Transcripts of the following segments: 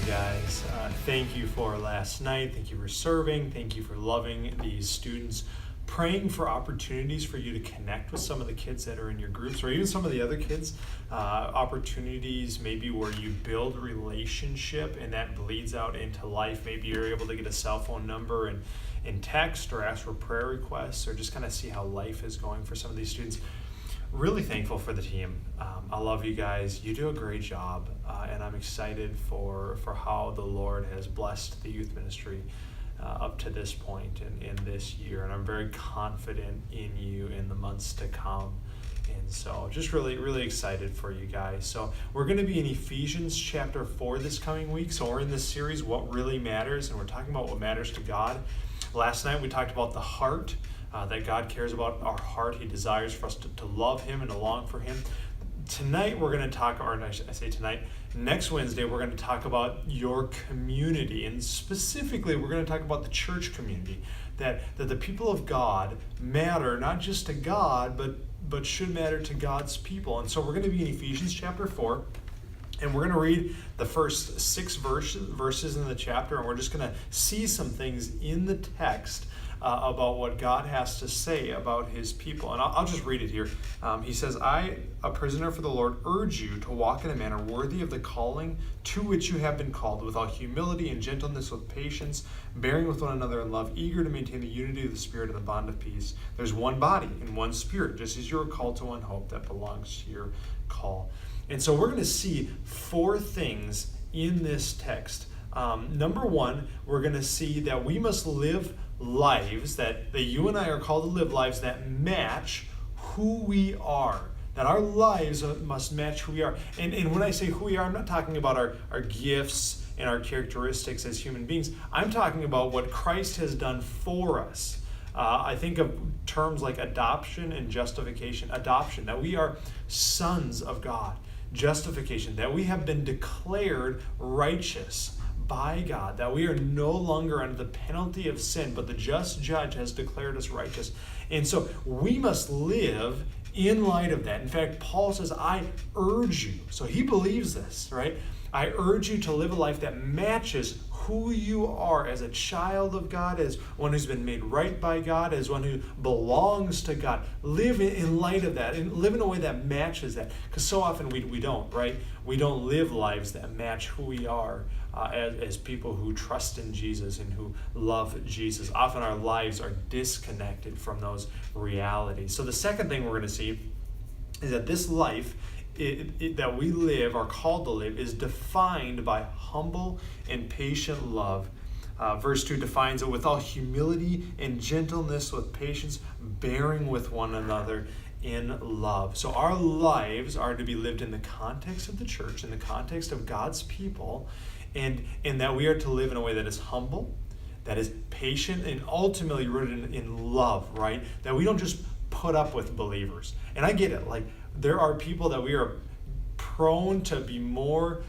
guys. Thank you for last night. Thank you for serving. Thank you for loving these students. Praying for opportunities for you to connect with some of the kids that are in your groups, or even some of the other kids. Opportunities maybe where you build relationship and that bleeds out into life. Maybe you're able to get a cell phone number and text or ask for prayer requests, or just kind of see how life is going for some of these students. Really thankful for the team. I love you guys. You do a great job, and I'm excited for how the Lord has blessed the youth ministry up to this point in this year, and I'm very confident in you in the months to come. And so just really excited for you guys. So we're going to be in Ephesians chapter 4 this coming week. So we're in this series, What Really Matters, and we're talking about what matters to God. Last night we talked about the heart, that God cares about our heart. He desires for us to love Him and to long for Him. Tonight we're going to talk, or I say tonight, next Wednesday we're going to talk about your community, and specifically we're going to talk about the church community, that the people of God matter not just to God, but should matter to God's people. And so we're going to be in Ephesians chapter 4, and we're going to read the first 6 verses in the chapter, and we're just going to see some things in the text about what God has to say about His people. And I'll just read it here. He says, I, a prisoner for the Lord, urge you to walk in a manner worthy of the calling to which you have been called, with all humility and gentleness, with patience, bearing with one another in love, eager to maintain the unity of the Spirit and the bond of peace. There's one body and one Spirit, just as you are called to one hope that belongs to your call. And so we're going to see 4 things in this text. Number 1, we're going to see that we must live lives, that you and I are called to live lives that match who we are. That our lives must match who we are. And when I say who we are, I'm not talking about our gifts and our characteristics as human beings. I'm talking about what Christ has done for us. I think of terms like adoption and justification. Adoption, that we are sons of God. Justification, that we have been declared righteous by God, that we are no longer under the penalty of sin, but the just judge has declared us righteous. And so we must live in light of that. In fact, Paul says, I urge you. So he believes this, right? I urge you to live a life that matches who you are as a child of God, as one who's been made right by God, as one who belongs to God. Live in light of that, and live in a way that matches that. Because so often we don't, right? We don't live lives that match who we are as people who trust in Jesus and who love Jesus. Often our lives are disconnected from those realities. So the second thing we're going to see is that this life that we live, are called to live, is defined by humble and patient love. Verse 2 defines it with all humility and gentleness, with patience, bearing with one another in love. So our lives are to be lived in the context of the church, in the context of God's people, and that we are to live in a way that is humble, that is patient, and ultimately rooted in love, right? That we don't just put up with believers. And I get it, like, there are people that we are prone to be more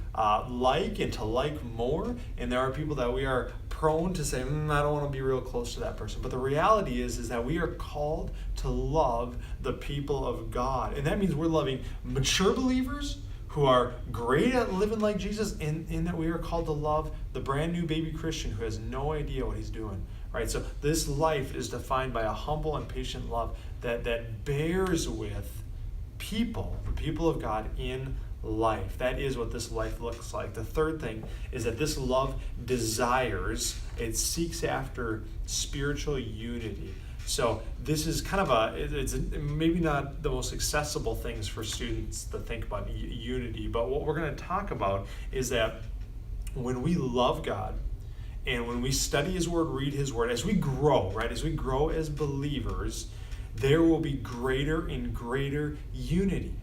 like and to like more, and there are people that we are prone to say, I don't want to be real close to that person. But the reality is that we are called to love the people of God, and that means we're loving mature believers who are great at living like Jesus, and that we are called to love the brand new baby Christian who has no idea what he's doing. Right? So this life is defined by a humble and patient love that bears with people, the people of God in life. That is what this life looks like. The third thing is that this love desires, it seeks after spiritual unity. So this is kind of it's maybe not the most accessible things for students to think about unity, but what we're going to talk about is that when we love God, and when we study His Word, read His Word, as we grow, right, as we grow as believers, there will be greater and greater unity.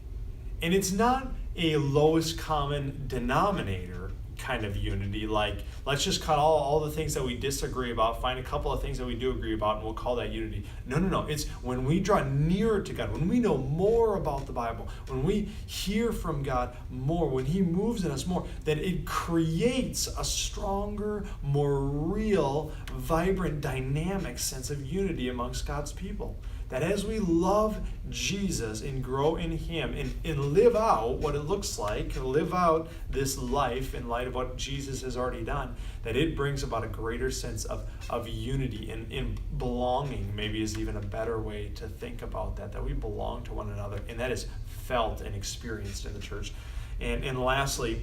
And it's not a lowest common denominator kind of unity, like let's just cut all the things that we disagree about, find a couple of things that we do agree about, and we'll call that unity. No. It's when we draw nearer to God, when we know more about the Bible, when we hear from God more, when He moves in us more, that it creates a stronger, more real, vibrant, dynamic sense of unity amongst God's people. that as we love Jesus and grow in him and live out what it looks like, live out this life in light of what Jesus has already done, that it brings about a greater sense of unity and belonging, maybe is even a better way to think about that we belong to one another, and that is felt and experienced in the church. And lastly,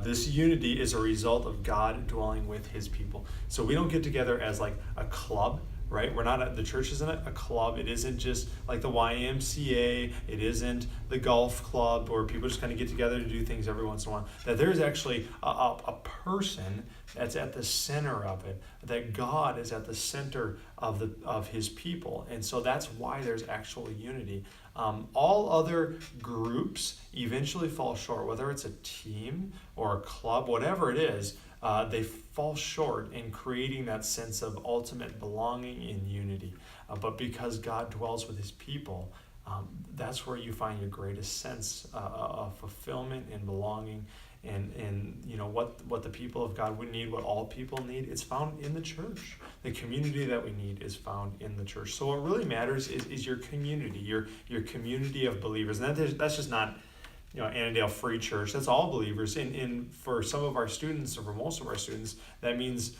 this unity is a result of God dwelling with his people. So we don't get together as like a club, right? We're not the church isn't a club. It isn't just like the YMCA. It isn't the golf club where people just kind of get together to do things every once in a while. That there's actually a person that's at the center of it. That God is at the center of his people, and so that's why there's actual unity. All other groups eventually fall short, whether it's a team or a club, whatever it is. They fall short in creating that sense of ultimate belonging in unity. But because God dwells with his people, that's where you find your greatest sense of fulfillment and belonging. And you know what the people of God would need, what all people need, it's found in the church. The community that we need is found in the church. So what really matters is your community, your community of believers. And that's just not Annandale Free Church. That's all believers. And for some of our students, or for most of our students, that means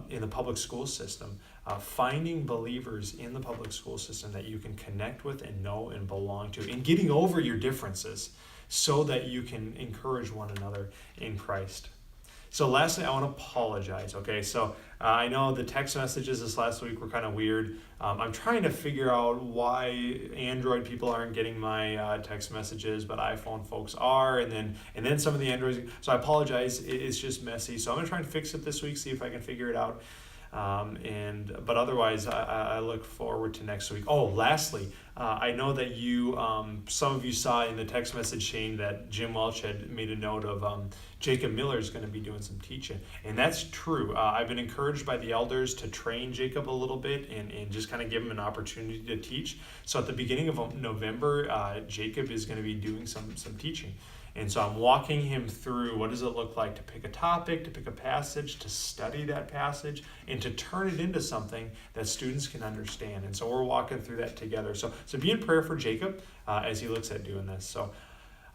in the public school system, finding believers in the public school system that you can connect with and know and belong to, and getting over your differences so that you can encourage one another in Christ. So lastly, I want to apologize, okay? So I know the text messages this last week were kind of weird. I'm trying to figure out why Android people aren't getting my text messages, but iPhone folks are, and then some of the Androids. So I apologize, it's just messy. So I'm going to try and fix it this week, see if I can figure it out. But otherwise, I look forward to next week. Oh, lastly, I know that some of you saw in the text message chain that Jim Welch had made a note of Jacob Miller is going to be doing some teaching. And that's true. I've been encouraged by the elders to train Jacob a little bit and just kind of give him an opportunity to teach. So at the beginning of November, Jacob is going to be doing some teaching. And so I'm walking him through what does it look like to pick a topic, to pick a passage, to study that passage, and to turn it into something that students can understand. And so we're walking through that together. So be in prayer for Jacob as he looks at doing this. So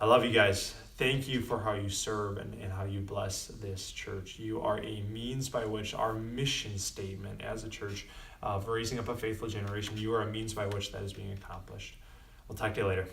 I love you guys. Thank you for how you serve and how you bless this church. You are a means by which our mission statement as a church of raising up a faithful generation, you are a means by which that is being accomplished. We'll talk to you later.